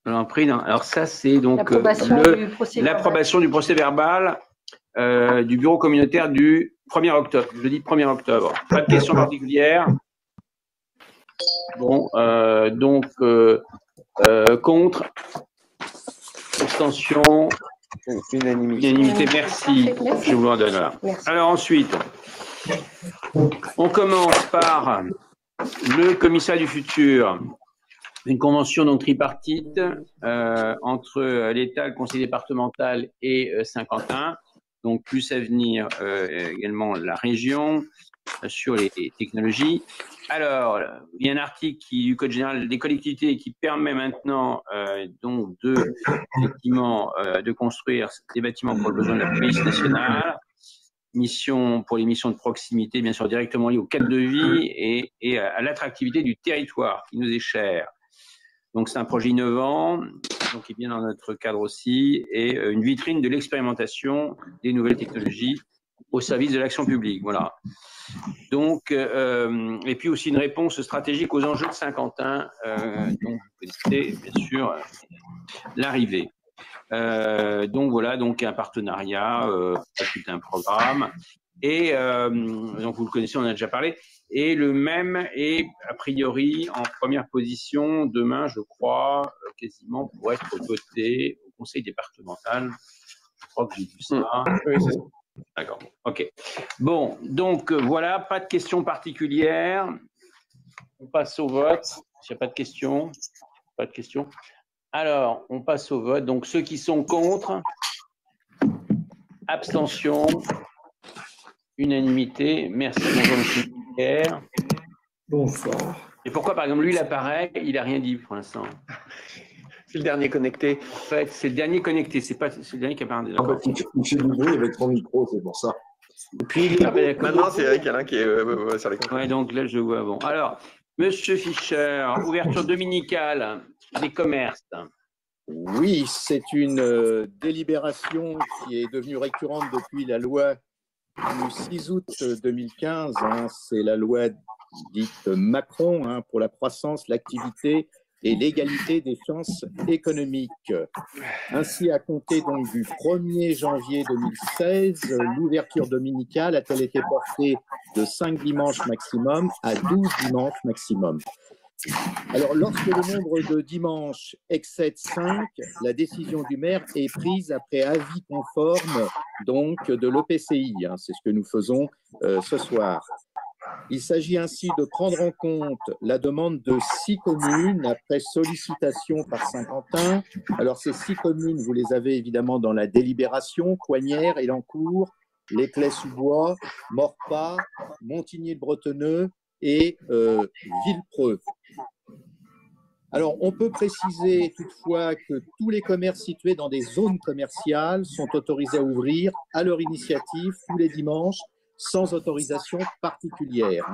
Alors ça, c'est donc l'approbation du procès-verbal du bureau communautaire du 1er octobre, jeudi 1er octobre. Pas de questions particulières. Bon, donc contre, abstention, unanimité. Merci. Je vous en donne là. Alors ensuite, on commence par le commissariat du futur. Une convention donc tripartite entre l'État, le conseil départemental et Saint-Quentin, donc plus à venir également la région sur les technologies. Alors, il y a un article du Code général des collectivités qui permet maintenant donc effectivement de construire des bâtiments pour le besoin de la police nationale. Pour les missions de proximité, bien sûr, directement liées au cadre de vie et à l'attractivité du territoire qui nous est cher. Donc, c'est un projet innovant, donc qui est bien dans notre cadre aussi, et une vitrine de l'expérimentation des nouvelles technologies au service de l'action publique. Voilà. Donc, et puis aussi une réponse stratégique aux enjeux de Saint-Quentin, dont vous connaissez bien sûr l'arrivée. Donc voilà, donc un partenariat, tout un programme. Et donc vous le connaissez, on en a déjà parlé. Et le même est a priori en première position demain, je crois, quasiment pour être voté au conseil départemental. Je crois que j'ai vu ça. Oui, c'est ça. D'accord. Ok. Bon, donc voilà, pas de questions particulières. On passe au vote. S'il n'y a pas de questions, pas de questions. Alors, on passe au vote. Donc, ceux qui sont contre, abstention, unanimité. Merci, bonjour, monsieur Pierre. Bonsoir. Et pourquoi, par exemple, lui, l'appareil, il n'a rien dit pour l'instant? C'est le dernier connecté. En fait, c'est le dernier connecté, c'est le dernier qui a parlé. En fait, il fait du bruit avec son micro, c'est pour ça. Et puis, maintenant, c'est Eric Alain qui est sur les comptes. Ouais, donc là, je vois. Bon. Alors, monsieur Fischer, ouverture dominicale des commerces. Oui, c'est une délibération qui est devenue récurrente depuis la loi du 6 août 2015. C'est la loi dite Macron pour la croissance, l'activité et l'égalité des chances économiques. Ainsi, à compter donc du 1er janvier 2016, l'ouverture dominicale a-t-elle été portée de 5 dimanches maximum à 12 dimanches maximum. Alors, lorsque le nombre de dimanches excède 5, la décision du maire est prise après avis conforme donc de l'EPCI. C'est ce que nous faisons ce soir. Il s'agit ainsi de prendre en compte la demande de 6 communes après sollicitation par Saint-Quentin. Alors, ces 6 communes, vous les avez évidemment dans la délibération: Coignères, Élancourt, L'Éclay-sous-Bois, Maurepas, Montigny-le-Bretonneux et Villepreux. Alors, on peut préciser toutefois que tous les commerces situés dans des zones commerciales sont autorisés à ouvrir à leur initiative tous les dimanches sans autorisation particulière.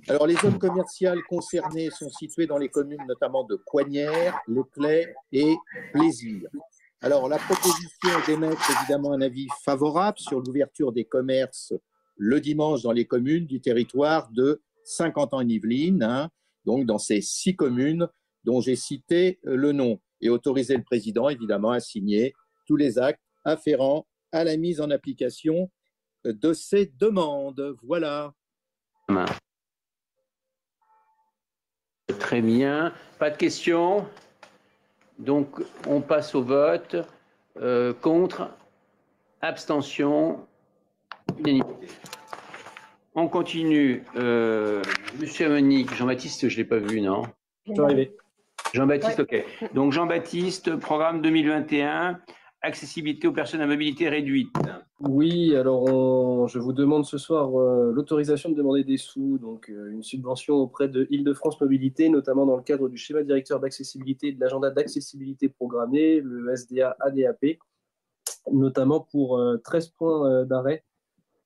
Alors, les zones commerciales concernées sont situées dans les communes notamment de Coignères, L'Éclay et Plaisir. Alors, la proposition est d'émettre évidemment un avis favorable sur l'ouverture des commerces le dimanche dans les communes du territoire de Saint-Quentin-en-Yvelines, donc dans ces 6 communes dont j'ai cité le nom, et autoriser le président évidemment à signer tous les actes afférents à la mise en application de ces demandes. Voilà. Très bien. Pas de questions? Donc, on passe au vote. Contre, abstention, unanimité. On continue. Monsieur Monique, Jean-Baptiste, je ne l'ai pas vu, non? Je suis arrivé. Jean-Baptiste, ok. Donc, Jean-Baptiste, programme 2021, accessibilité aux personnes à mobilité réduite. Oui, alors je vous demande ce soir l'autorisation de demander des sous, donc une subvention auprès de Île-de-France Mobilité, notamment dans le cadre du schéma directeur d'accessibilité et de l'agenda d'accessibilité programmé, le SDA-ADAP, notamment pour 13 points d'arrêt,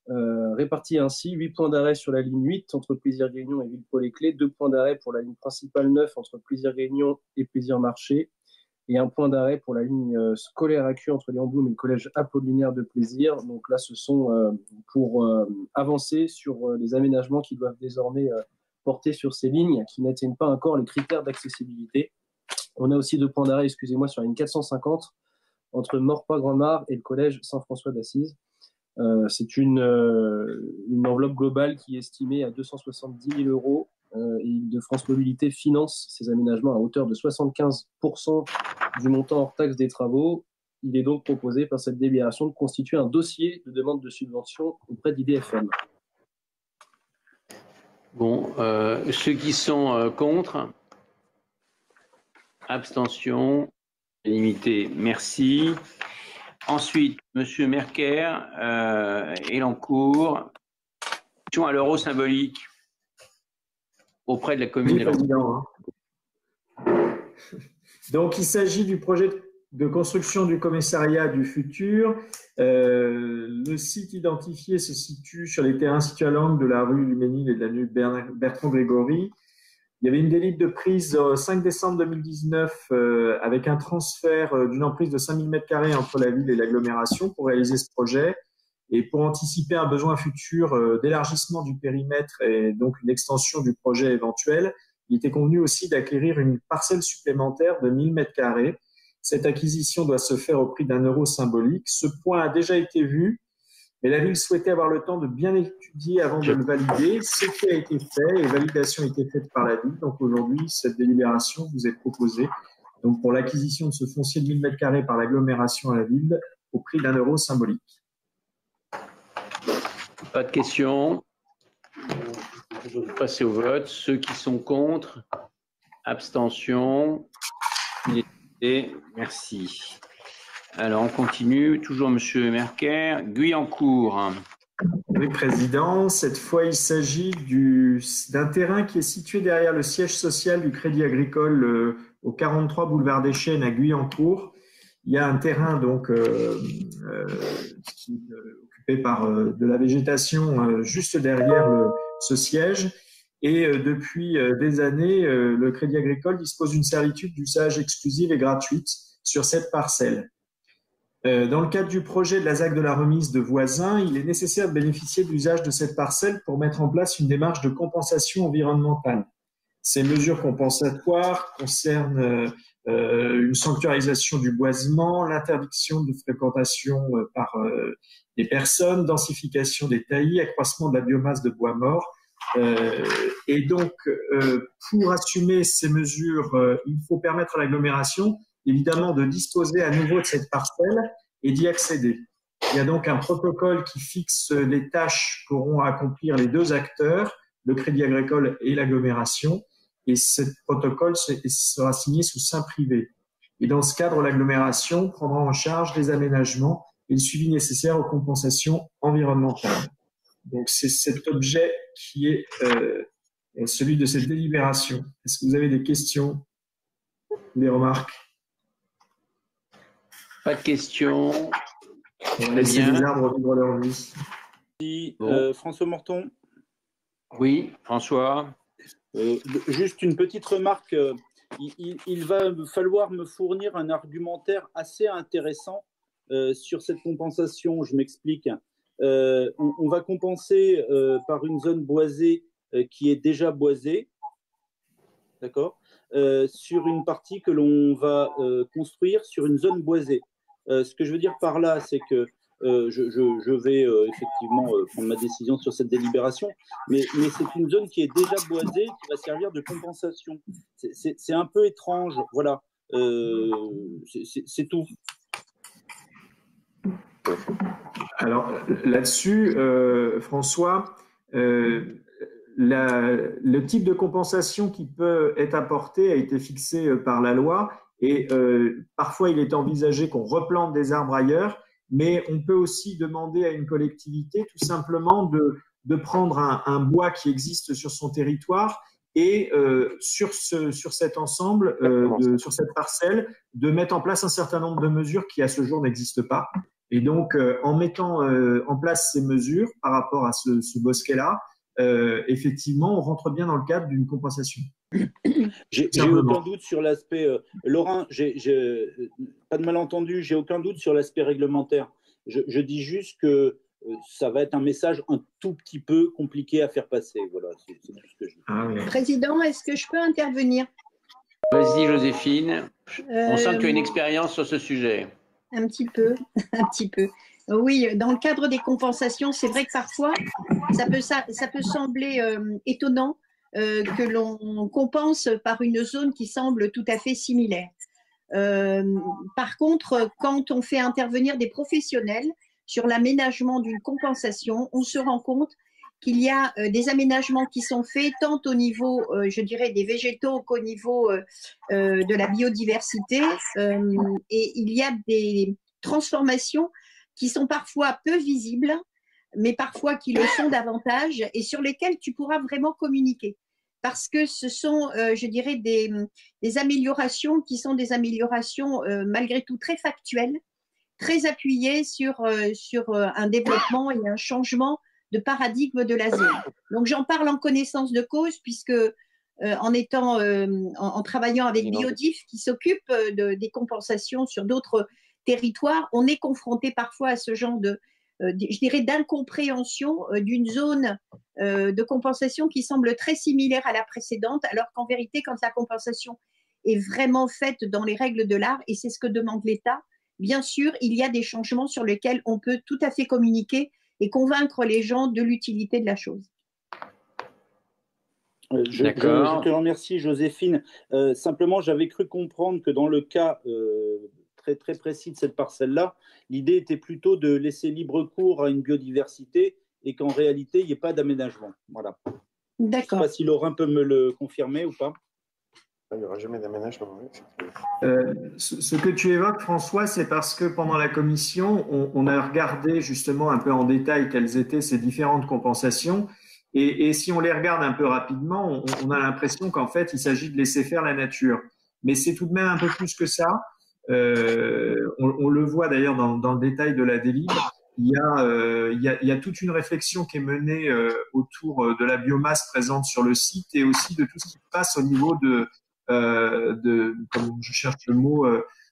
répartis ainsi: 8 points d'arrêt sur la ligne 8 entre Plaisir-Grignon et Villepreux-les-Clés, 2 points d'arrêt pour la ligne principale 9 entre Plaisir-Grignon et Plaisir-Marché, et un point d'arrêt pour la ligne scolaire AQ entre Léon Blum et le collège Apollinaire de Plaisir. Donc là, ce sont pour avancer sur les aménagements qui doivent désormais porter sur ces lignes qui n'atteignent pas encore les critères d'accessibilité. On a aussi 2 points d'arrêt, excusez-moi, sur la ligne 450 entre Maurepas-Grand-Mare et le collège Saint-François d'Assise. C'est une enveloppe globale qui est estimée à 270 000 euros. Et Île-de-France Mobilité finance ces aménagements à hauteur de 75% du montant hors taxe des travaux. Il est donc proposé par cette délibération de constituer un dossier de demande de subvention auprès d'IDFM. Bon, ceux qui sont contre, abstention, unanimité, merci. Ensuite, M. Merker, Elancourt, question à l'euro symbolique auprès de la commune Oui, président. Donc, il s'agit du projet de construction du commissariat du futur. Le site identifié se situe sur les terrains situés à l'angle de la rue Luménil et de l'avenue Bertrand-Grégory. Il y avait une délibération de prise 5 décembre 2019 avec un transfert d'une emprise de 5000 m² entre la ville et l'agglomération pour réaliser ce projet. Et pour anticiper un besoin futur d'élargissement du périmètre et donc une extension du projet éventuel, il était convenu aussi d'acquérir une parcelle supplémentaire de 1000 m². Cette acquisition doit se faire au prix d'un euro symbolique. Ce point a déjà été vu, mais la ville souhaitait avoir le temps de bien étudier avant de le valider. Ce qui a été fait et validation a été faite par la ville. Donc aujourd'hui, cette délibération vous est proposée donc pour l'acquisition de ce foncier de 1000 m² par l'agglomération à la ville au prix d'un euro symbolique. Pas de questions. Je vais passer au vote. Ceux qui sont contre, abstention, unanimité, merci. Alors, on continue. Toujours M. Merker. Guyancourt. Oui, Président. Cette fois, il s'agit d'un terrain qui est situé derrière le siège social du Crédit Agricole au 43 boulevard des Chênes à Guyancourt. Il y a un terrain donc qui est occupé par de la végétation juste derrière ce siège. Et depuis des années, le Crédit Agricole dispose d'une servitude d'usage exclusive et gratuite sur cette parcelle. Dans le cadre du projet de la ZAC de la remise de voisins, il est nécessaire de bénéficier de l'usage de cette parcelle pour mettre en place une démarche de compensation environnementale. Ces mesures compensatoires concernent une sanctuarisation du boisement, l'interdiction de fréquentation par des personnes, densification des taillis, accroissement de la biomasse de bois mort. Et donc, pour assumer ces mesures, il faut permettre à l'agglomération, évidemment, de disposer à nouveau de cette parcelle et d'y accéder. Il y a donc un protocole qui fixe les tâches qu'auront à accomplir les deux acteurs, le Crédit Agricole et l'agglomération, et ce protocole sera signé sous seing privé. Et dans ce cadre, l'agglomération prendra en charge les aménagements et le suivi nécessaire aux compensations environnementales. Donc, c'est cet objet qui est celui de cette délibération. Est-ce que vous avez des questions, des remarques? Pas de questions. On va laisser les arbres vivre leur vie. Bon. François Morton. Oui, François. Juste une petite remarque. Il va falloir me fournir un argumentaire assez intéressant sur cette compensation. Je m'explique. On va compenser par une zone boisée qui est déjà boisée, d'accord, sur une partie que l'on va construire sur une zone boisée. Ce que je veux dire par là, c'est que je vais effectivement prendre ma décision sur cette délibération, mais c'est une zone qui est déjà boisée, qui va servir de compensation. C'est un peu étrange, voilà. C'est tout. Alors là-dessus, François, le type de compensation qui peut être apporté a été fixé par la loi et parfois il est envisagé qu'on replante des arbres ailleurs, mais on peut aussi demander à une collectivité tout simplement de prendre un bois qui existe sur son territoire et sur cet ensemble, sur cette parcelle, de mettre en place un certain nombre de mesures qui à ce jour n'existent pas. Et donc, en mettant en place ces mesures par rapport à ce bosquet-là, effectivement, on rentre bien dans le cadre d'une compensation. J'ai aucun doute sur l'aspect, Laurent, pas de malentendu, j'ai aucun doute sur l'aspect réglementaire. Je dis juste que ça va être un message un tout petit peu compliqué à faire passer. Voilà, c'est tout ce que je dis. Ah, oui. Président, est-ce que je peux intervenir? Vas-y, Joséphine. On sent que tu as une expérience sur ce sujet. Un petit peu, un petit peu. Oui, dans le cadre des compensations, c'est vrai que parfois, ça peut sembler étonnant que l'on compense par une zone qui semble tout à fait similaire. Par contre, quand on fait intervenir des professionnels sur l'aménagement d'une compensation, on se rend compte qu'il y a des aménagements qui sont faits tant au niveau, je dirais, des végétaux qu'au niveau de la biodiversité. Et il y a des transformations qui sont parfois peu visibles, mais parfois qui le sont davantage et sur lesquelles tu pourras vraiment communiquer. Parce que ce sont, je dirais, des améliorations qui sont des améliorations malgré tout très factuelles, très appuyées sur un développement et un changement de paradigme de la zone. Donc j'en parle en connaissance de cause puisque en travaillant avec Biodif qui s'occupe des compensations sur d'autres territoires, on est confronté parfois à ce genre je dirais, d'incompréhension d'une zone de compensation qui semble très similaire à la précédente, alors qu'en vérité, quand la compensation est vraiment faite dans les règles de l'art, et c'est ce que demande l'État, bien sûr, il y a des changements sur lesquels on peut tout à fait communiquer et convaincre les gens de l'utilité de la chose. Je te remercie, Joséphine. Simplement, j'avais cru comprendre que dans le cas très, très précis de cette parcelle-là, l'idée était plutôt de laisser libre cours à une biodiversité et qu'en réalité, il n'y ait pas d'aménagement. Voilà. D'accord. Je ne sais pas si Laurent peut me le confirmer ou pas. Il n'y aura jamais d'aménagement. Ce que tu évoques, François, c'est parce que pendant la commission, on a regardé justement un peu en détail quelles étaient ces différentes compensations. Et si on les regarde un peu rapidement, on a l'impression qu'en fait, il s'agit de laisser faire la nature. Mais c'est tout de même un peu plus que ça. On le voit d'ailleurs dans le détail de la délibération. Il y a toute une réflexion qui est menée autour de la biomasse présente sur le site et aussi de tout ce qui se passe au niveau comme je cherche le mot,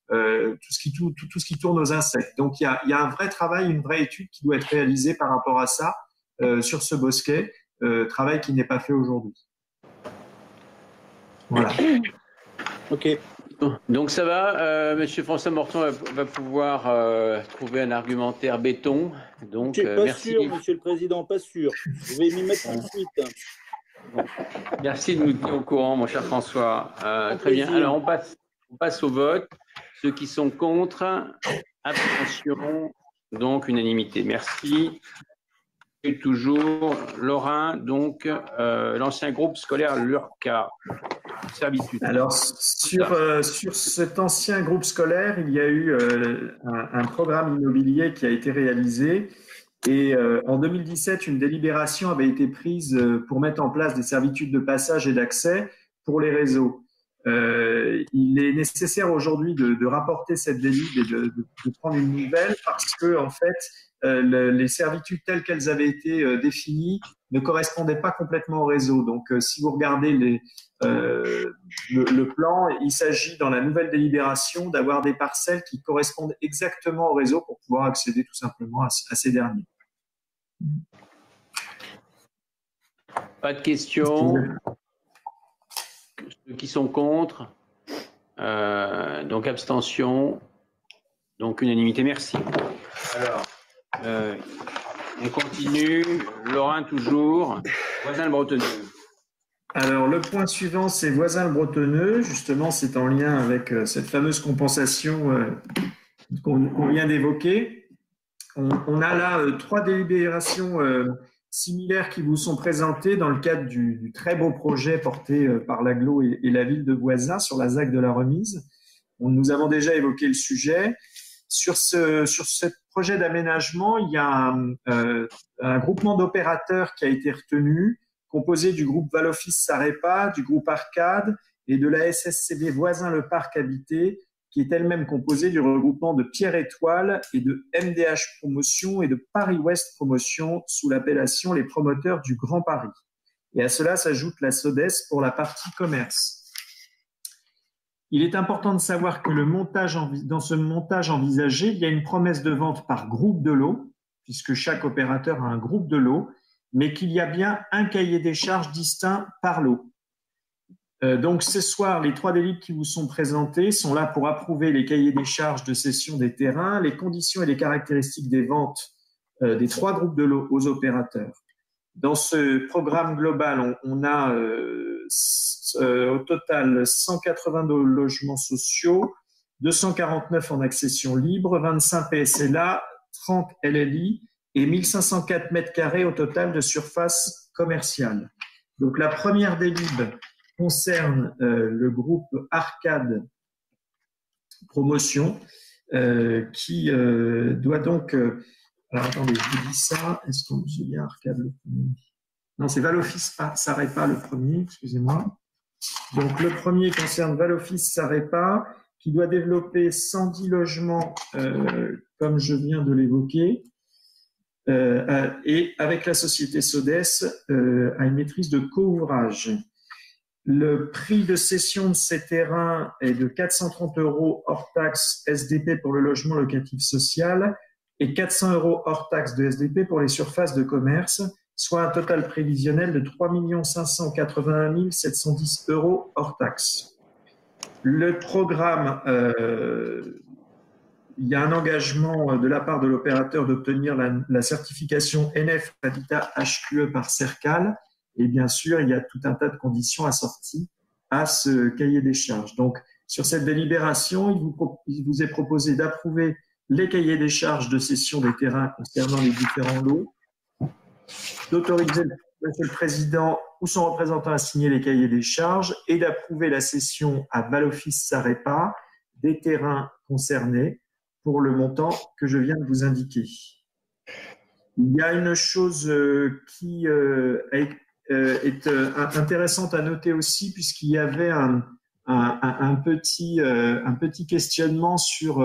tout ce qui tourne aux insectes. Donc il y a un vrai travail, une vraie étude qui doit être réalisée par rapport à ça sur ce bosquet, travail qui n'est pas fait aujourd'hui. Voilà. Ok. Donc ça va, Monsieur François Morton va pouvoir trouver un argumentaire béton. Donc pas merci. sûr, Monsieur le Président, pas sûr. Je vais m'y mettre tout de suite. Bon. Merci de nous tenir au courant, mon cher François. Très bien. Alors on passe au vote. Ceux qui sont contre, abstention, donc unanimité. Merci. Et toujours Lorrain, donc l'ancien groupe scolaire Lurca. Servitude. Alors, sur cet ancien groupe scolaire, il y a eu un programme immobilier qui a été réalisé et en 2017, une délibération avait été prise pour mettre en place des servitudes de passage et d'accès pour les réseaux. Il est nécessaire aujourd'hui de rapporter cette délib et de prendre une nouvelle parce que, en fait, les servitudes telles qu'elles avaient été définies ne correspondaient pas complètement au réseau. Donc, si vous regardez le plan, il s'agit dans la nouvelle délibération d'avoir des parcelles qui correspondent exactement au réseau pour pouvoir accéder tout simplement à ces derniers. Pas de questions. Ceux qui sont contre, donc abstention, donc unanimité. Merci. Alors, on continue. Lorrain toujours. Voisin-le-Bretonneux. Alors, le point suivant, c'est Voisin-le-Bretonneux. Justement, c'est en lien avec cette fameuse compensation qu'on vient d'évoquer. On a là 3 délibérations similaires qui vous sont présentées dans le cadre du très beau projet porté par l'Agglo et la ville de Voisin sur la ZAC de la Remise. Nous avons déjà évoqué le sujet. Sur ce projet d'aménagement, il y a un groupement d'opérateurs qui a été retenu, composé du groupe Valoffice Sarepa, du groupe Arcade et de la SSCB Voisin le Parc Habité, qui est elle-même composée du regroupement de Pierre Étoile et de MDH Promotion et de Paris Ouest Promotion sous l'appellation les promoteurs du Grand Paris. Et à cela s'ajoute la SODES pour la partie commerce. Il est important de savoir que dans ce montage envisagé, il y a une promesse de vente par groupe de lots, puisque chaque opérateur a un groupe de lots, mais qu'il y a bien un cahier des charges distinct par lot. Donc, ce soir, les 3 délibres qui vous sont présentés sont là pour approuver les cahiers des charges de cession des terrains, les conditions et les caractéristiques des ventes des 3 groupes de lots aux opérateurs. Dans ce programme global, on a au total 182 logements sociaux, 249 en accession libre, 25 PSLA, 30 LLI et 1504 mètres carrés au total de surface commerciale. Donc, la première délib concerne le groupe Arcade Promotion qui doit donc… alors, attendez, je vous dis ça. Est-ce que j'ai bien Arcade le premier? Non, c'est Valoffice Sarepa le premier, excusez-moi. Donc, le premier concerne Valoffice Sarepa qui doit développer 110 logements, comme je viens de l'évoquer, et avec la société Sodes à une maîtrise de co-ouvrage. Le prix de cession de ces terrains est de 430 € hors taxe SDP pour le logement locatif social et 400 € hors taxe de SDP pour les surfaces de commerce, soit un total prévisionnel de 3 581 710 € hors taxe. Le programme, il y a un engagement de la part de l'opérateur d'obtenir la certification NF Habitat HQE par Cercal. Et bien sûr, il y a tout un tas de conditions assorties à ce cahier des charges. Donc, sur cette délibération, il vous est proposé d'approuver les cahiers des charges de cession des terrains concernant les différents lots, d'autoriser Monsieur le Président ou son représentant à signer les cahiers des charges et d'approuver la cession à Valoffice Sarepa des terrains concernés pour le montant que je viens de vous indiquer. Il y a une chose qui est intéressante à noter aussi, puisqu'il y avait un petit questionnement sur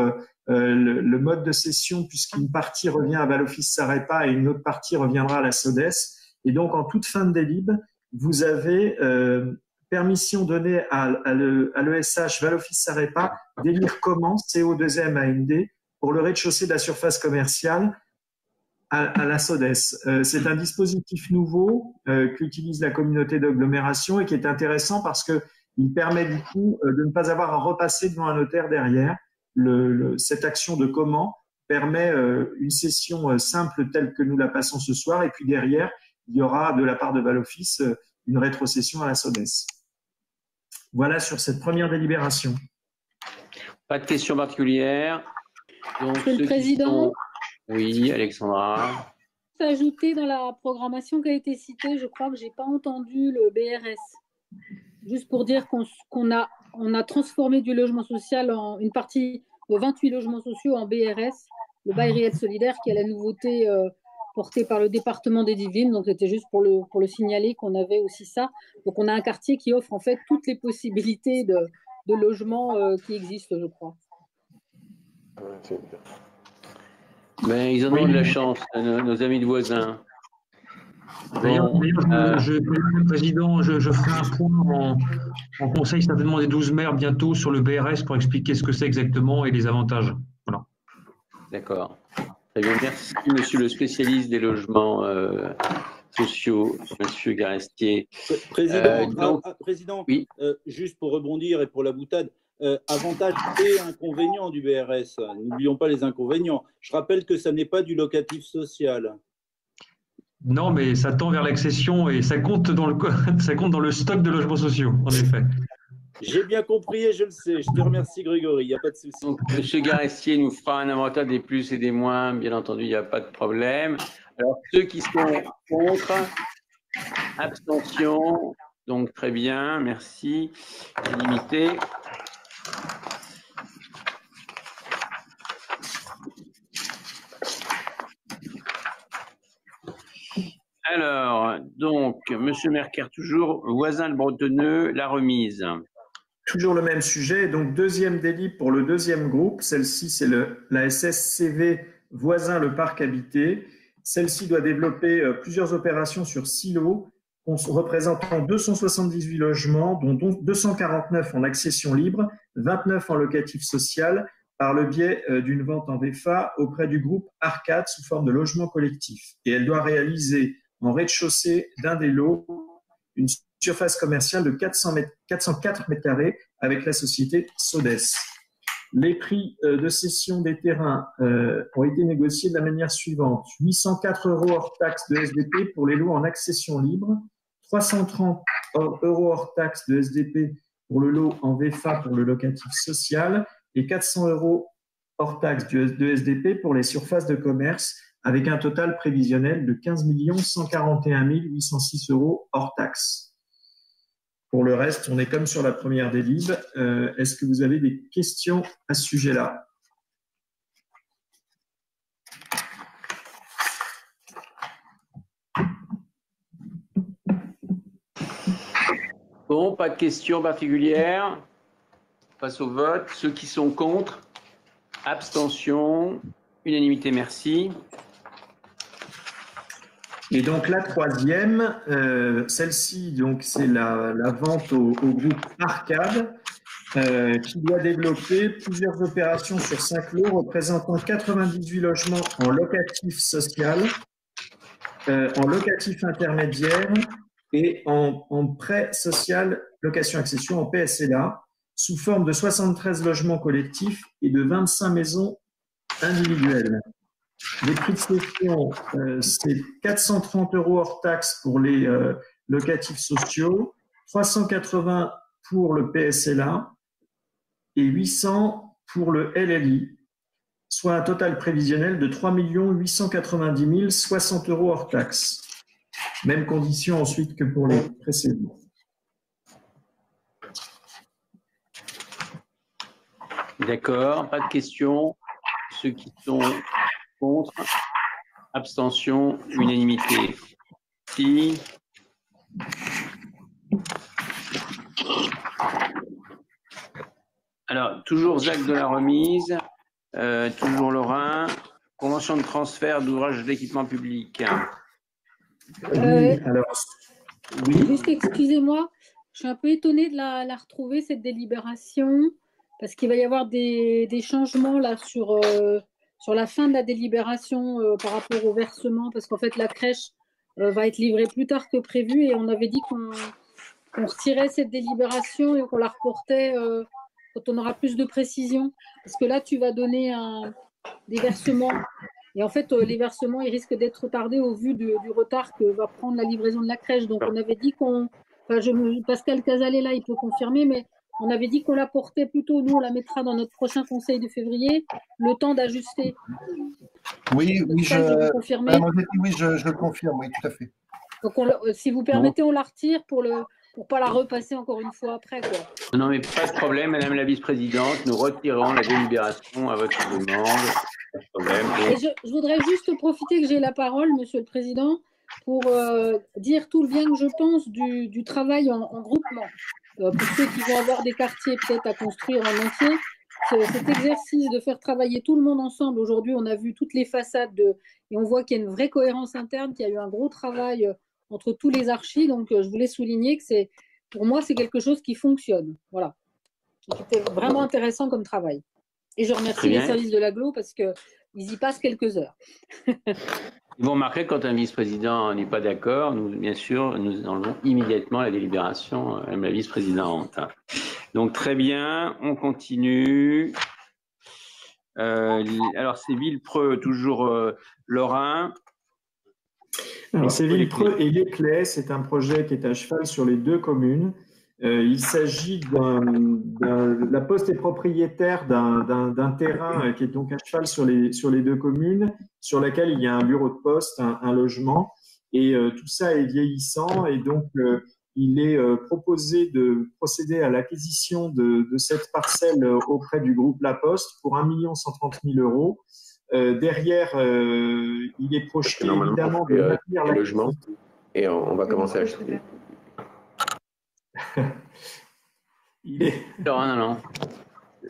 le mode de cession, puisqu'une partie revient à Valoffice Sarepa et une autre partie reviendra à la Sodes. Et donc, en toute fin de délib, vous avez permission donnée à l'ESH Valoffice Sarepa d'élire comment CO2M AND pour le rez-de-chaussée de la surface commerciale à la Sodes. C'est un dispositif nouveau qu'utilise la communauté d'agglomération et qui est intéressant parce qu'il permet du coup de ne pas avoir à repasser devant un notaire derrière. Cette action de comment permet une cession simple telle que nous la passons ce soir, et puis derrière, il y aura de la part de Valoffice une rétrocession à la Sodes. Voilà sur cette première délibération. Pas de questions particulières. Donc, Monsieur le Président. Oui, Alexandra. Ajouter dans la programmation qui a été citée, je crois que je n'ai pas entendu le BRS. Juste pour dire qu'on a transformé du logement social en une partie de 28 logements sociaux en BRS, le bail réel solidaire, qui est la nouveauté portée par le département des Yvelines. Donc, c'était juste pour le signaler qu'on avait aussi ça. Donc, on a un quartier qui offre en fait toutes les possibilités de logement qui existent, je crois. Ben, ils en ont de la chance, nos amis de voisins. D'ailleurs, Monsieur le Président, je ferai un point en conseil certainement des 12 maires bientôt sur le BRS pour expliquer ce que c'est exactement et les avantages. Voilà. D'accord. Très bien, merci Monsieur le spécialiste des logements sociaux, Monsieur Garestier. Président, oui. Juste pour rebondir et pour la boutade, avantages et inconvénients du BRS. N'oublions pas les inconvénients. Je rappelle que ça n'est pas du locatif social. Non, mais ça tend vers l'accession et ça compte dans le stock de logements sociaux, en effet. J'ai bien compris et je le sais. Je te remercie, Grégory. Il n'y a pas de souci. Donc, M. Garestier nous fera un inventaire des plus et des moins. Bien entendu, il n'y a pas de problème. Alors, ceux qui sont contre, abstention. Donc, très bien. Merci. C'est limité. Alors, donc, M. Merker, toujours, voisin le Bretonneux, la remise. Toujours le même sujet. Donc, deuxième délit pour le deuxième groupe. Celle-ci, c'est la SSCV voisin le parc habité. Celle-ci doit développer plusieurs opérations sur 6 lots, représentant 278 logements, dont 249 en accession libre, 29 en locatif social, par le biais d'une vente en VFA auprès du groupe Arcade sous forme de logement collectif. Et elle doit réaliser en rez-de-chaussée d'un des lots une surface commerciale de 404 mètres carrés avec la société Sodes. Les prix de cession des terrains ont été négociés de la manière suivante. 804 € hors taxe de SDP pour les lots en accession libre, 330 € hors taxe de SDP pour le lot en VFA pour le locatif social et 400 € hors taxe de SDP pour les surfaces de commerce avec un total prévisionnel de 15 141 806 € hors taxe. Pour le reste, on est comme sur la première délib. Est-ce que vous avez des questions à ce sujet-là? Bon, pas de questions particulières. On passe au vote. Ceux qui sont contre, abstention, unanimité, merci. Et donc la troisième, celle-ci, donc c'est la vente au groupe Arcade, qui doit développer plusieurs opérations sur 5 lots représentant 98 logements en locatif social, en locatif intermédiaire et en prêt social location-accession en PSLA, sous forme de 73 logements collectifs et de 25 maisons individuelles. Les prix de cession, c'est 430 € hors taxe pour les locatifs sociaux, 380 pour le PSLA et 800 pour le LLI, soit un total prévisionnel de 3 890 060 € hors taxe. Même condition ensuite que pour les précédents. D'accord, pas de questions. Ceux qui sont contre, abstention, unanimité. Si. Alors, toujours acte de la remise, toujours Lorrain, convention de transfert d'ouvrages d'équipement public. Juste excusez-moi, je suis un peu étonnée de la retrouver, cette délibération, parce qu'il va y avoir des changements là sur la fin de la délibération par rapport au versement, parce qu'en fait la crèche va être livrée plus tard que prévu et on avait dit qu'on retirait cette délibération et qu'on la reportait quand on aura plus de précision. Parce que là, tu vas donner des versements. Et en fait, les versements, ils risquent d'être retardés au vu du retard que va prendre la livraison de la crèche. Donc, on avait dit Pascal Casalet, là, il peut confirmer, mais on avait dit qu'on la portait plutôt, nous, on la mettra dans notre prochain conseil de février, le temps d'ajuster. Oui, je le confirme, oui, tout à fait. Donc, si vous permettez, on la retire pour pas la repasser encore une fois après, quoi. Non, mais pas de problème, Madame la vice-présidente. Nous retirons la délibération à votre demande. Pas de problème. Et je voudrais juste profiter que j'ai la parole, Monsieur le Président, pour dire tout le bien que je pense du travail en groupement. Pour ceux qui vont avoir des quartiers peut-être à construire en entier, cet exercice de faire travailler tout le monde ensemble. Aujourd'hui, on a vu toutes les façades et on voit qu'il y a une vraie cohérence interne, qu'il y a eu un gros travail entre tous les archis. Donc, je voulais souligner que pour moi, c'est quelque chose qui fonctionne. Voilà. C'était vraiment intéressant comme travail. Et je remercie les services de l'Agglo parce qu'ils y passent quelques heures. Vous remarquerez, quand un vice-président n'est pas d'accord, bien sûr, nous enlevons immédiatement la délibération, Madame la vice-présidente. Donc, très bien, on continue. Alors, c'est Villepreux, toujours Lorrain. Alors, c'est Villepreux et Léclay, c'est un projet qui est à cheval sur les deux communes. Il s'agit la Poste est propriétaire d'un terrain qui est donc à cheval sur les deux communes, sur laquelle il y a un bureau de poste, un logement, et tout ça est vieillissant, et donc il est proposé de procéder à l'acquisition de cette parcelle auprès du groupe La Poste pour 1 130 000 €. Derrière, il est projeté évidemment de maintenir le logement, et on va commencer à acheter. Non.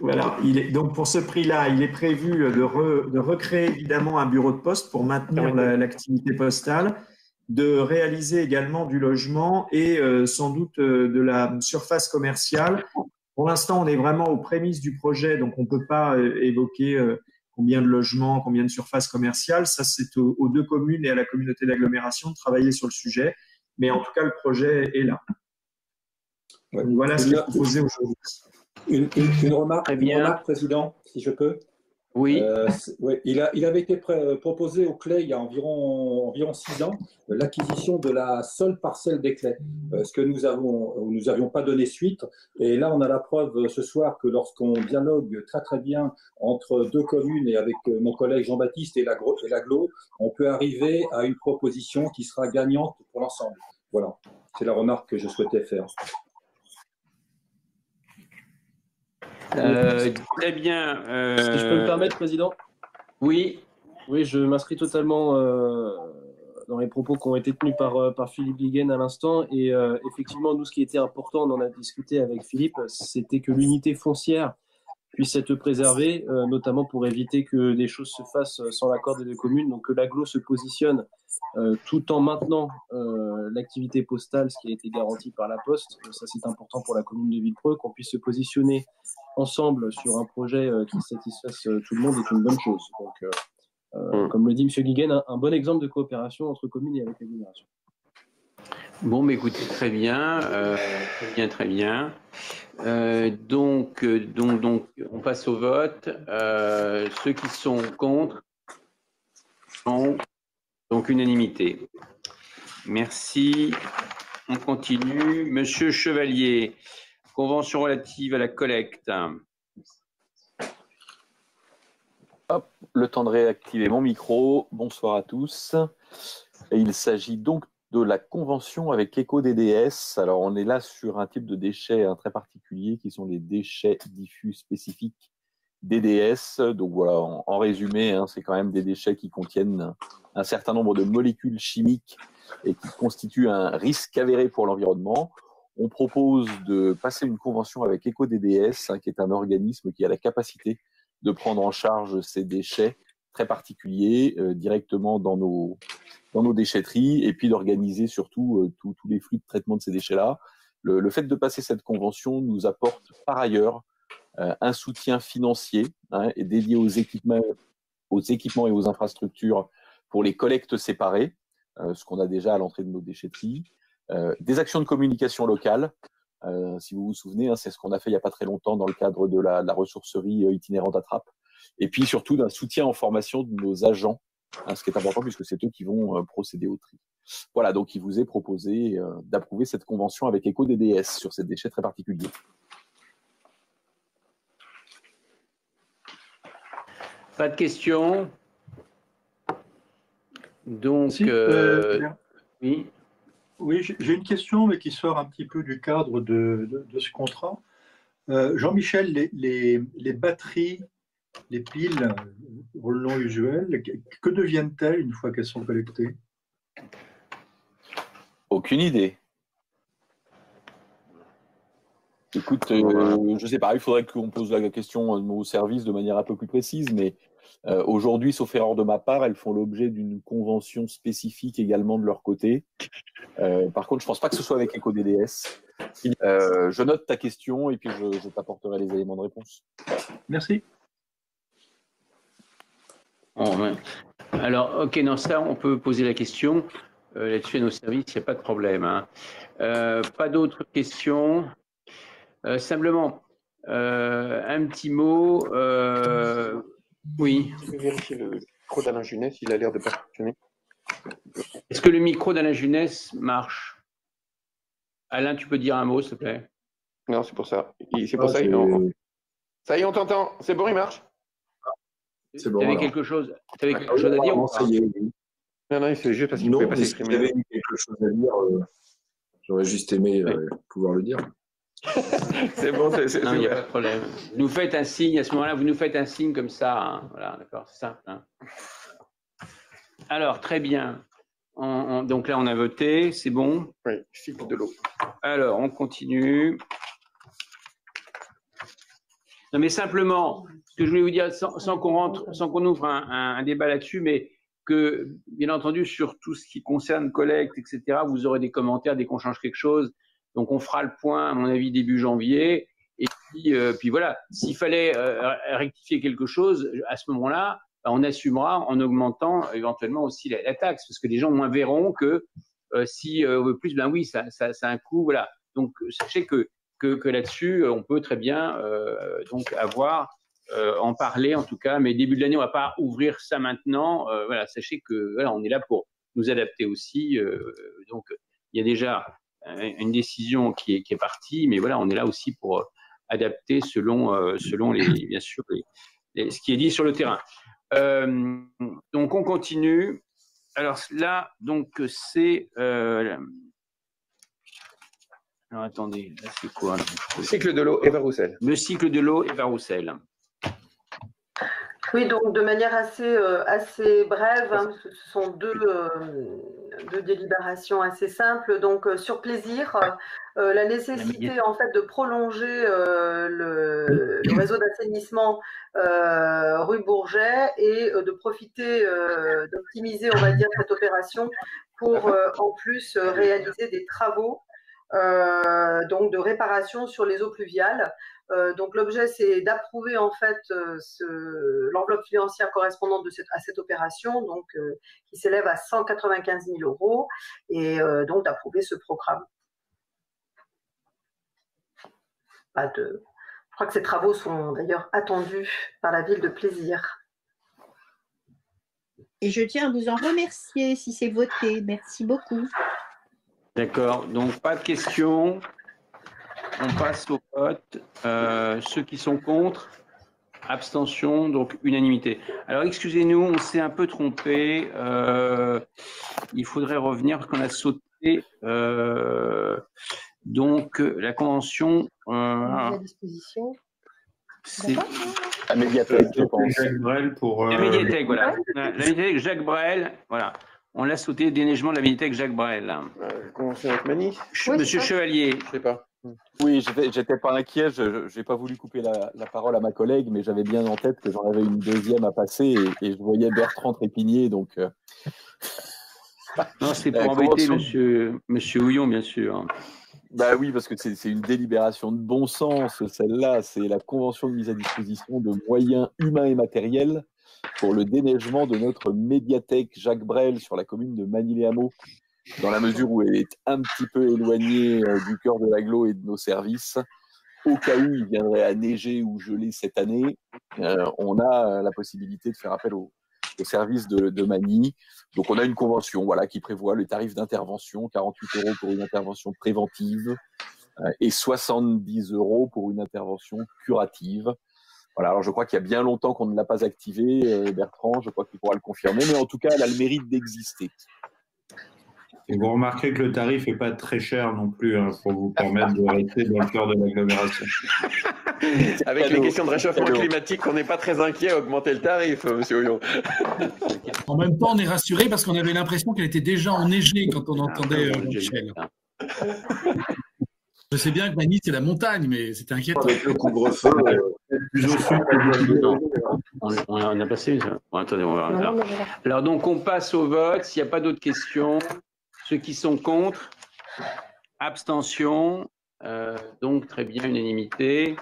Voilà. Donc pour ce prix-là, il est prévu de recréer évidemment un bureau de poste pour maintenir l'activité postale, de réaliser également du logement et sans doute de la surface commerciale. Pour l'instant, on est vraiment aux prémices du projet, donc on ne peut pas évoquer combien de logements, combien de surfaces commerciales. Ça, c'est aux deux communes et à la communauté d'agglomération de travailler sur le sujet. Mais en tout cas, le projet est là. Donc, voilà ce qui est proposé aujourd'hui. Une remarque, Très bien. Président, si je peux. Oui. Ouais, il avait été proposé au CLEI il y a environ 6 ans l'acquisition de la seule parcelle des Clays, ce que nous avions pas donné suite. Et là, on a la preuve ce soir que lorsqu'on dialogue très très bien entre deux communes et avec mon collègue Jean-Baptiste et l'AGLO, on peut arriver à une proposition qui sera gagnante pour l'ensemble. Voilà, c'est la remarque que je souhaitais faire. Très bien. Si je peux me permettre, Président. Oui. Oui, je m'inscris totalement dans les propos qui ont été tenus par Philippe Guiguen à l'instant. Et effectivement, nous, ce qui était important, on en a discuté avec Philippe, c'était que l'unité foncière puisse être préservée, notamment pour éviter que des choses se fassent sans l'accord des deux communes. Donc que l'AGLO se positionne tout en maintenant l'activité postale, ce qui a été garanti par la Poste. Ça, c'est important pour la commune de Villepreux, qu'on puisse se positionner ensemble sur un projet qui satisfasse tout le monde est une bonne chose. Donc, comme le dit M. Guiguen, un bon exemple de coopération entre communes et avec l'agglomération. Bon, mais écoutez, très bien, très bien. Donc, on passe au vote. Ceux qui sont contre ont donc unanimité. Merci. On continue. Monsieur Chevalier, convention relative à la collecte. Hop, le temps de réactiver mon micro. Bonsoir à tous. Et il s'agit donc de la convention avec EcoDDS. Alors, on est là sur un type de déchets très particulier qui sont les déchets diffus spécifiques DDS. Donc voilà, en résumé, c'est quand même des déchets qui contiennent un certain nombre de molécules chimiques et qui constituent un risque avéré pour l'environnement. On propose de passer une convention avec EcoDDS, qui est un organisme qui a la capacité de prendre en charge ces déchets très particuliers directement dans nos déchetteries et puis d'organiser surtout tous les flux de traitement de ces déchets-là. Le fait de passer cette convention nous apporte par ailleurs un soutien financier et dédié aux équipements et aux infrastructures pour les collectes séparées, ce qu'on a déjà à l'entrée de nos déchetteries, des actions de communication locale. Si vous vous souvenez, c'est ce qu'on a fait il n'y a pas très longtemps dans le cadre de la ressourcerie itinérante à Trappes. Et puis surtout d'un soutien en formation de nos agents, ce qui est important puisque c'est eux qui vont procéder au tri. Voilà, donc il vous est proposé d'approuver cette convention avec EcoDDS sur ces déchets très particuliers. Pas de questions. Donc, si, oui. Oui, j'ai une question, mais qui sort un petit peu du cadre de ce contrat. Jean-Michel, les batteries, les piles non usuelles, que deviennent-elles une fois qu'elles sont collectées? Aucune idée. Écoute, je ne sais pas, il faudrait qu'on pose la question à nos services de manière un peu plus précise, mais aujourd'hui, sauf erreur de ma part, elles font l'objet d'une convention spécifique également de leur côté. Par contre, je ne pense pas que ce soit avec EcoDDS. Je note ta question et puis je t'apporterai les éléments de réponse. Merci. Oh, ouais. Alors, ok, non, ça, on peut poser la question. Là-dessus, à nos services, il n'y a pas de problème. Pas d'autres questions. Simplement, un petit mot. Oui. Je vais vérifier le micro d'Alain Junès, il a l'air de pas fonctionner. Est-ce que le micro d'Alain Junès marche? Alain, tu peux dire un mot, s'il te plaît? Non, c'est pour ça. C'est pour ça. Ça y est, on t'entend. C'est bon, il marche? C'est bon. Tu avais quelque chose à dire ou pas? Ça y est, oui. Non, c'est juste parce qu'il ne pouvait pas s'exprimer. Si j'avais quelque chose à dire, j'aurais juste aimé pouvoir le dire. C'est bon, il n'y a pas de problème. Vous nous faites un signe, à ce moment-là, vous nous faites un signe comme ça. Voilà, d'accord, c'est simple. Alors, très bien. Donc là, on a voté, c'est bon? Oui, cycle de l'eau. Alors, on continue. Non, mais simplement, ce que je voulais vous dire, sans qu'on ouvre un débat là-dessus, mais que, bien entendu, sur tout ce qui concerne collecte, etc., vous aurez des commentaires dès qu'on change quelque chose. Donc, on fera le point, à mon avis, début janvier. Et puis voilà, s'il fallait rectifier quelque chose, à ce moment-là, on assumera en augmentant éventuellement aussi la taxe, parce que les gens moins verront que si on veut plus, ben oui, ça a un coût. Voilà. Donc, sachez que que là-dessus, on peut très bien donc en parler en tout cas, mais début de l'année, on ne va pas ouvrir ça maintenant. Voilà, sachez que voilà, on est là pour nous adapter aussi. Donc, il y a déjà une décision qui est partie, mais voilà, on est là aussi pour adapter selon bien sûr ce qui est dit sur le terrain. Donc, on continue. Alors là, donc c'est alors attendez, là c'est quoi là? Le cycle de l'eau Eva Roussel. Le cycle de l'eau Eva Roussel. Oui, donc de manière assez brève, hein, ce sont deux délibérations assez simples. Donc sur plaisir, la nécessité en fait de prolonger le réseau d'assainissement rue Bourget et de profiter, d'optimiser, on va dire, cette opération pour en plus réaliser des travaux donc de réparation sur les eaux pluviales. Donc l'objet, c'est d'approuver en fait l'enveloppe financière correspondante à cette opération, donc qui s'élève à 195 000 €, et donc d'approuver ce programme. Je crois que ces travaux sont d'ailleurs attendus par la ville de Plaisir. Et je tiens à vous en remercier si c'est voté. Merci beaucoup. D'accord, donc pas de questions. On passe au vote. Ceux qui sont contre, abstention, donc unanimité. Alors excusez-nous, on s'est un peu trompé. Il faudrait revenir parce qu'on a sauté donc la convention. À disposition. La médiathèque, je pense. Jacques Brel pour. La médiathèque, voilà. La médiathèque Jacques Brel, voilà. On l'a sauté, déneigement de la médiathèque Jacques Brel. Convention avec Mani. Monsieur Chevalier. Je sais pas. Oui, j'étais pas inquiet, je n'ai pas voulu couper la parole à ma collègue, mais j'avais bien en tête que j'en avais une deuxième à passer et je voyais Bertrand trépigner, donc... Non, c'est pour embêter monsieur Houillon, bien sûr. Bah oui, parce que c'est une délibération de bon sens, celle-là, c'est la convention de mise à disposition de moyens humains et matériels pour le déneigement de notre médiathèque Jacques Brel sur la commune de Magny-les-Hameaux, dans la mesure où elle est un petit peu éloignée du cœur de l'agglo et de nos services. Au cas où il viendrait à neiger ou geler cette année, on a la possibilité de faire appel au service de Magny. Donc on a une convention qui prévoit le tarif d'intervention, 48 € pour une intervention préventive et 70 € pour une intervention curative. Voilà, alors je crois qu'il y a bien longtemps qu'on ne l'a pas activé, Bertrand, je crois qu'il pourra le confirmer, mais en tout cas, elle a le mérite d'exister. Et vous remarquez que le tarif n'est pas très cher non plus pour vous permettre de rester dans le cœur de l'agglomération. Avec les questions de réchauffement climatique, on n'est pas très inquiet à augmenter le tarif, monsieur Houillon. En même temps, on est rassuré parce qu'on avait l'impression qu'elle était déjà enneigée quand on entendait Michel. Je sais bien que Magny, c'est la montagne, mais c'était inquiétant. Avec le couvre-feu, plus au sud. On a passé ça. Bon, attendez, on va voir. Alors, donc, on passe au vote. S'il n'y a pas d'autres questions, ceux qui sont contre, abstention. Donc, très bien, unanimité.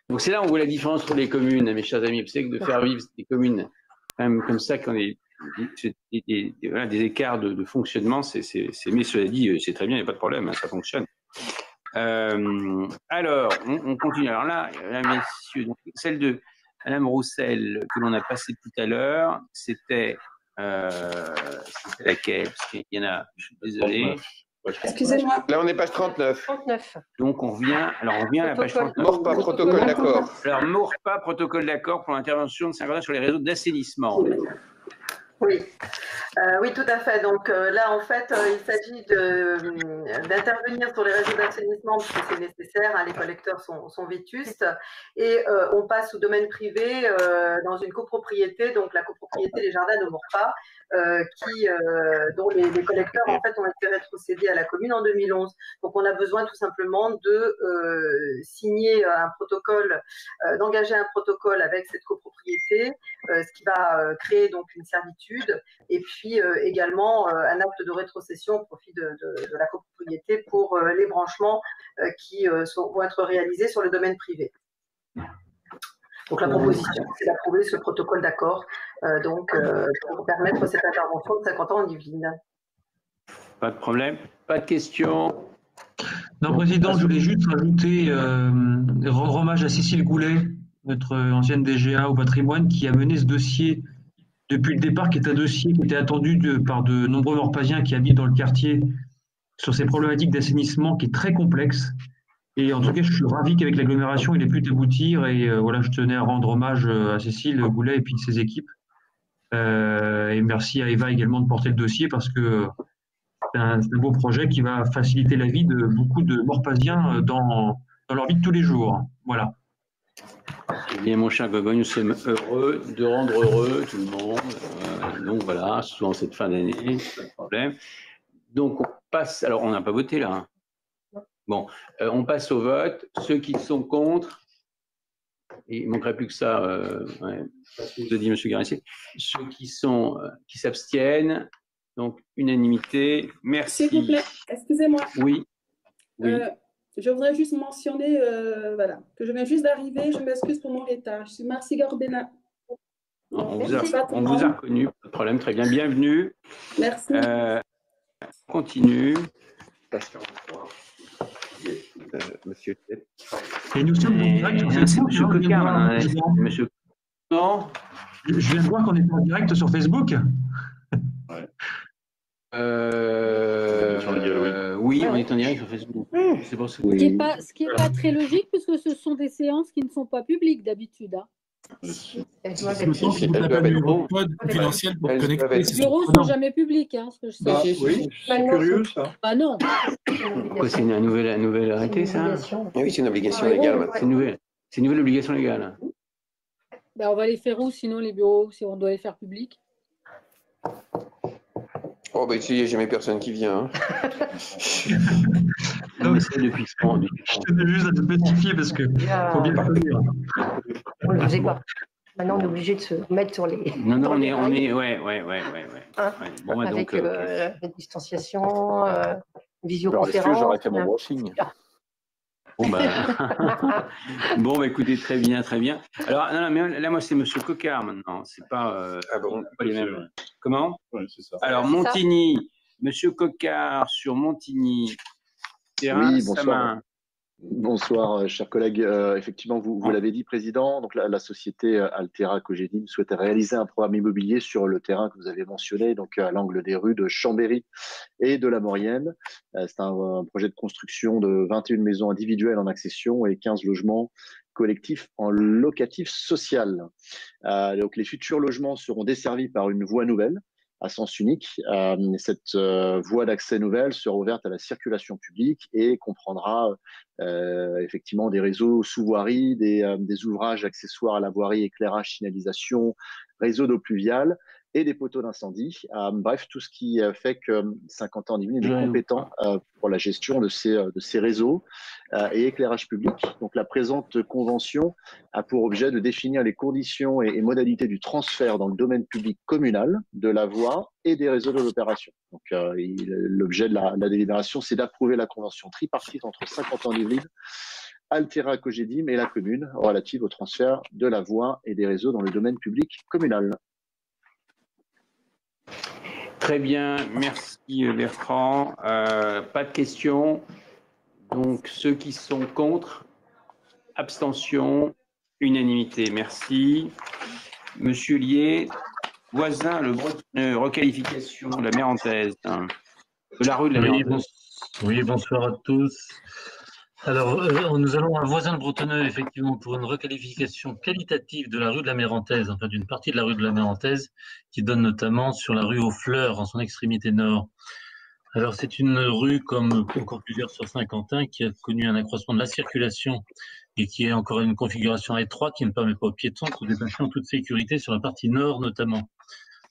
Donc, c'est là où on voit la différence entre les communes, mes chers amis. Vous savez que de faire vivre des communes même comme ça, quand des écarts de fonctionnement, mais cela dit, c'est très bien, il n'y a pas de problème, hein, ça fonctionne. Alors, on continue. Alors là, messieurs, donc, celle de Madame Roussel que l'on a passée tout à l'heure, c'était laquelle? Parce qu'il y en a, je suis désolé. Excusez-moi. Là, on est page 39. Donc, on revient à la page 39. Maurepas, protocole d'accord. Alors, Maurepas, protocole d'accord pour l'intervention de Saint-Gothard sur les réseaux d'assainissement. Oui. Oui, tout à fait. Donc là, en fait, il s'agit d'intervenir sur les réseaux d'assainissement parce que c'est nécessaire, hein, les collecteurs sont vétustes, et on passe au domaine privé dans une copropriété, donc la copropriété des Jardins de Maurepas, dont les collecteurs en fait ont été rétrocédés à la commune en 2011. Donc on a besoin tout simplement de signer un protocole, d'engager un protocole avec cette copropriété, ce qui va créer donc une servitude, et puis également un acte de rétrocession au profit de la copropriété pour les branchements qui vont être réalisés sur le domaine privé. Donc la proposition, c'est d'approuver ce protocole d'accord pour permettre cette intervention de 50 ans en Yvelines. Pas de problème. Pas de questions. Non, Président, je voulais juste rajouter, rendre hommage à Cécile Goulet, notre ancienne DGA au patrimoine, qui a mené ce dossier depuis le départ, qui est un dossier qui était attendu par de nombreux Morpasiens qui habitent dans le quartier sur ces problématiques d'assainissement qui est très complexe. Et en tout cas, je suis ravi qu'avec l'agglomération, il ait pu aboutir. Et voilà, je tenais à rendre hommage à Cécile Goulet et puis ses équipes. Et merci à Eva également de porter le dossier parce que c'est un beau projet qui va faciliter la vie de beaucoup de Morpasiens dans leur vie de tous les jours. Voilà. Eh bien, mon cher Gogogne, nous sommes heureux de rendre heureux tout le monde. Donc voilà, souvent cette fin d'année, pas de problème. Donc on passe, alors on n'a pas voté là. Hein. Bon, on passe au vote. Ceux qui sont contre, il ne manquerait plus que ça, ouais, ce que vous a dit M. Garessier. Ceux qui s'abstiennent, donc unanimité. Merci. S'il vous plaît, excusez-moi. Oui. Oui. Je voudrais juste mentionner voilà, que je viens juste d'arriver. Je m'excuse pour mon retard. Je suis Marcy Gorbena. On vous a reconnu, pas de problème, très bien. Bienvenue. Merci. On continue. Monsieur. Et nous sommes en direct sur Facebook. Monsieur Coquard, monsieur. Non. Je viens de voir qu'on est en direct sur Facebook. Ouais. Oui, on est en direct sur Facebook. C'est pour ça. Ce qui n'est pas très logique, puisque ce sont des séances qui ne sont pas publiques d'habitude. Hein. Il me semble que vous n'avez pas mis votre code confidentiel pour connecter. Les bureaux ne sont jamais publics, hein, ce que je sais. Oui, c'est curieux ça. Ah non. Pourquoi c'est une nouvelle arrêté, ça? Oui, c'est une obligation légale. C'est une nouvelle obligation légale. Ben, on va les faire où, sinon, les bureaux, si on doit les faire publics? Oh, bah ici, il n'y a jamais personne qui vient. Hein. Non, mais c'est depuis quand? Je tenais juste à te spécifier parce que faut bien parvenir. On ne le faisait pas. Maintenant, on est obligé de se mettre sur les. Non, on est, ouais. Hein, Bon, bah, avec donc, la distanciation, visioconférence. Alors, j'aurais fait mon brushing. Bon, bah, écoutez, très bien. Alors, non, mais là, moi, c'est M. Coquard maintenant. C'est pas, pas les mêmes. Comment? Oui, c'est ça. Alors, Montigny, M. Coquard sur Montigny. Terrain, Oui, sa bonsoir. main. Bonsoir, chers collègues. Effectivement, vous l'avez dit, Président, donc la société Altera Cogedim souhaitait réaliser un programme immobilier sur le terrain que vous avez mentionné, donc à l'angle des rues de Chambéry et de la Maurienne. C'est un projet de construction de 21 maisons individuelles en accession et 15 logements collectifs en locatif social. Donc les futurs logements seront desservis par une voie nouvelle à sens unique. Cette voie d'accès nouvelle sera ouverte à la circulation publique et comprendra effectivement des réseaux sous voirie, des ouvrages accessoires à la voirie, éclairage, signalisation, réseau d'eau pluviale et des poteaux d'incendie. Bref, tout ce qui fait que 50 ans est compétent pour la gestion de ces réseaux et éclairage public. Donc la présente convention a pour objet de définir les conditions et modalités du transfert dans le domaine public communal de la voie et des réseaux de l'opération. Donc l'objet de la délibération, c'est d'approuver la convention tripartite entre 50 ans d'Yvelines, Altera Cogedim et la commune relative au transfert de la voie et des réseaux dans le domaine public communal. Très bien, merci Bertrand. Pas de questions. Donc, ceux qui sont contre, abstention, unanimité. Merci. Monsieur Lier, voisin, le Bretonneux, requalification de la Mérantaise, de la rue de la Mérantaise. Oui, bonsoir à tous. Alors, nous allons à voisin de Bretonneux, effectivement, pour une requalification qualitative de la rue de la Mérantaise, enfin d'une partie de la rue de la Mérantaise, qui donne notamment sur la rue aux Fleurs, en son extrémité nord. Alors, c'est une rue, comme encore plusieurs sur Saint-Quentin, qui a connu un accroissement de la circulation et qui est encore une configuration étroite qui ne permet pas aux piétons de se déplacer en toute sécurité sur la partie nord, notamment.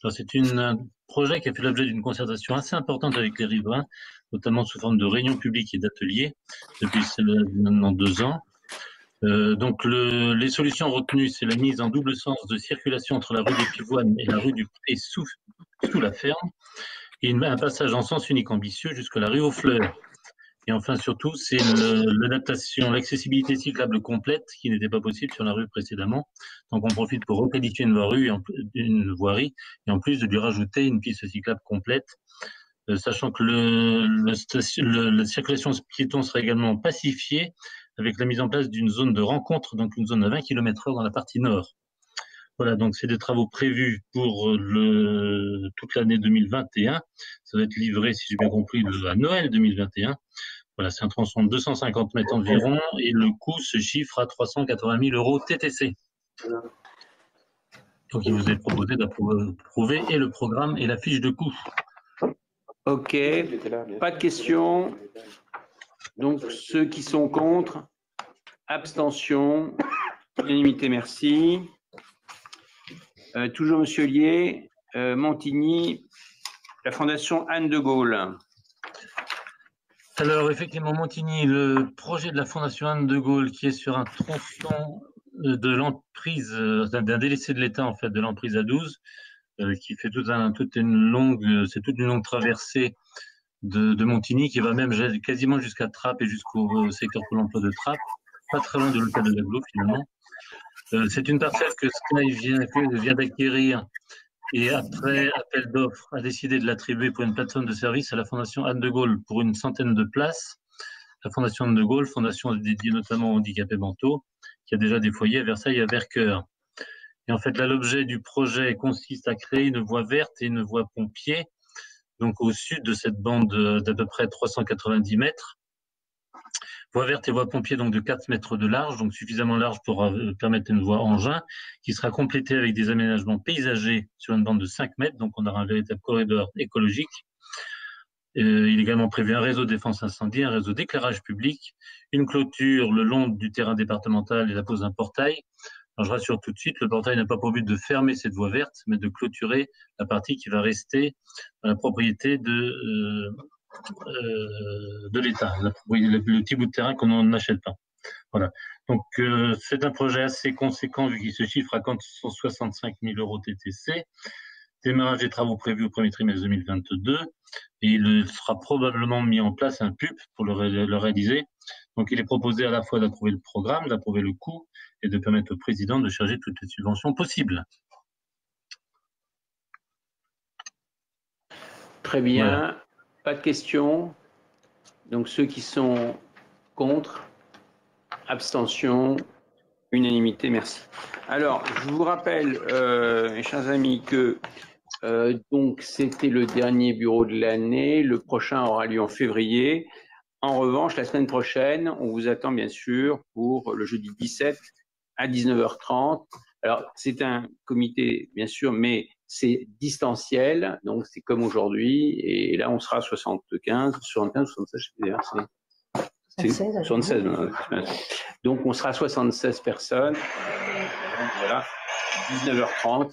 Alors, c'est un projet qui a fait l'objet d'une concertation assez importante avec les riverains, notamment sous forme de réunions publiques et d'ateliers, depuis maintenant 2 ans. Donc, les solutions retenues, c'est la mise en double sens de circulation entre la rue des Pivoines et la rue du Pré sous la ferme, et un passage en sens unique ambitieux jusqu'à la rue aux Fleurs. Et enfin, surtout, c'est l'adaptation, l'accessibilité cyclable complète qui n'était pas possible sur la rue précédemment. Donc, on profite pour requalifier une voirie et en plus de lui rajouter une piste cyclable complète sachant que la circulation piéton sera également pacifiée avec la mise en place d'une zone de rencontre, donc une zone à 20 km/h dans la partie nord. Voilà, donc c'est des travaux prévus pour toute l'année 2021. Ça va être livré, si j'ai bien compris, à Noël 2021. Voilà, c'est un tronçon de 250 mètres environ et le coût se chiffre à 380 000 € TTC. Donc il vous est proposé d'approuver et le programme et la fiche de coût. Ok, pas de questions. Donc ceux qui sont contre, abstention, unanimité, merci. Toujours Monsieur Lier, Montigny, la Fondation Anne de Gaulle. Alors effectivement, Montigny, le projet de la Fondation Anne de Gaulle qui est sur un tronçon de l'emprise, d'un délaissé de l'État en fait, de l'emprise à 12, qui fait toute une longue traversée de Montigny qui va même quasiment jusqu'à Trappes et jusqu'au secteur Pôle emploi de Trappes, pas très loin de l'hôtel de l'Aglo finalement. C'est une parcelle que Sky vient d'acquérir et après appel d'offres a décidé de l'attribuer pour une plateforme de service à la Fondation Anne de Gaulle pour une centaine de places. La Fondation Anne de Gaulle, fondation dédiée notamment aux handicapés mentaux, qui a déjà des foyers à Versailles et à Vercœur. Et en fait, là, l'objet du projet consiste à créer une voie verte et une voie pompier, donc au sud de cette bande d'à peu près 390 mètres. Voie verte et voie pompier donc de 4 mètres de large, donc suffisamment large pour permettre une voie engin, qui sera complétée avec des aménagements paysagers sur une bande de 5 mètres, donc on aura un véritable corridor écologique. Il est également prévu un réseau de défense incendie, un réseau d'éclairage public, une clôture le long du terrain départemental et la pose d'un portail. Alors je rassure tout de suite, le portail n'a pas pour but de fermer cette voie verte, mais de clôturer la partie qui va rester dans la propriété de l'État, le petit bout de terrain qu'on n'achète pas. Voilà. Donc c'est un projet assez conséquent vu qu'il se chiffre à 165 000 € TTC. Démarrage des travaux prévus au premier trimestre 2022 et il sera probablement mis en place un PUP pour le réaliser. Donc il est proposé à la fois d'approuver le programme, d'approuver le coût et de permettre au président de charger toutes les subventions possibles. Très bien. Voilà. Pas de questions. Donc ceux qui sont contre, abstention, unanimité, merci. Alors, je vous rappelle, mes chers amis, que donc c'était le dernier bureau de l'année. Le prochain aura lieu en février. En revanche, la semaine prochaine, on vous attend bien sûr pour le jeudi 17 à 19h30. Alors, c'est un comité, bien sûr, mais c'est distanciel, donc c'est comme aujourd'hui. Et là, on sera 75, 76, je sais pas, c'est 76. Donc, on sera 76 personnes. Voilà, 19h30.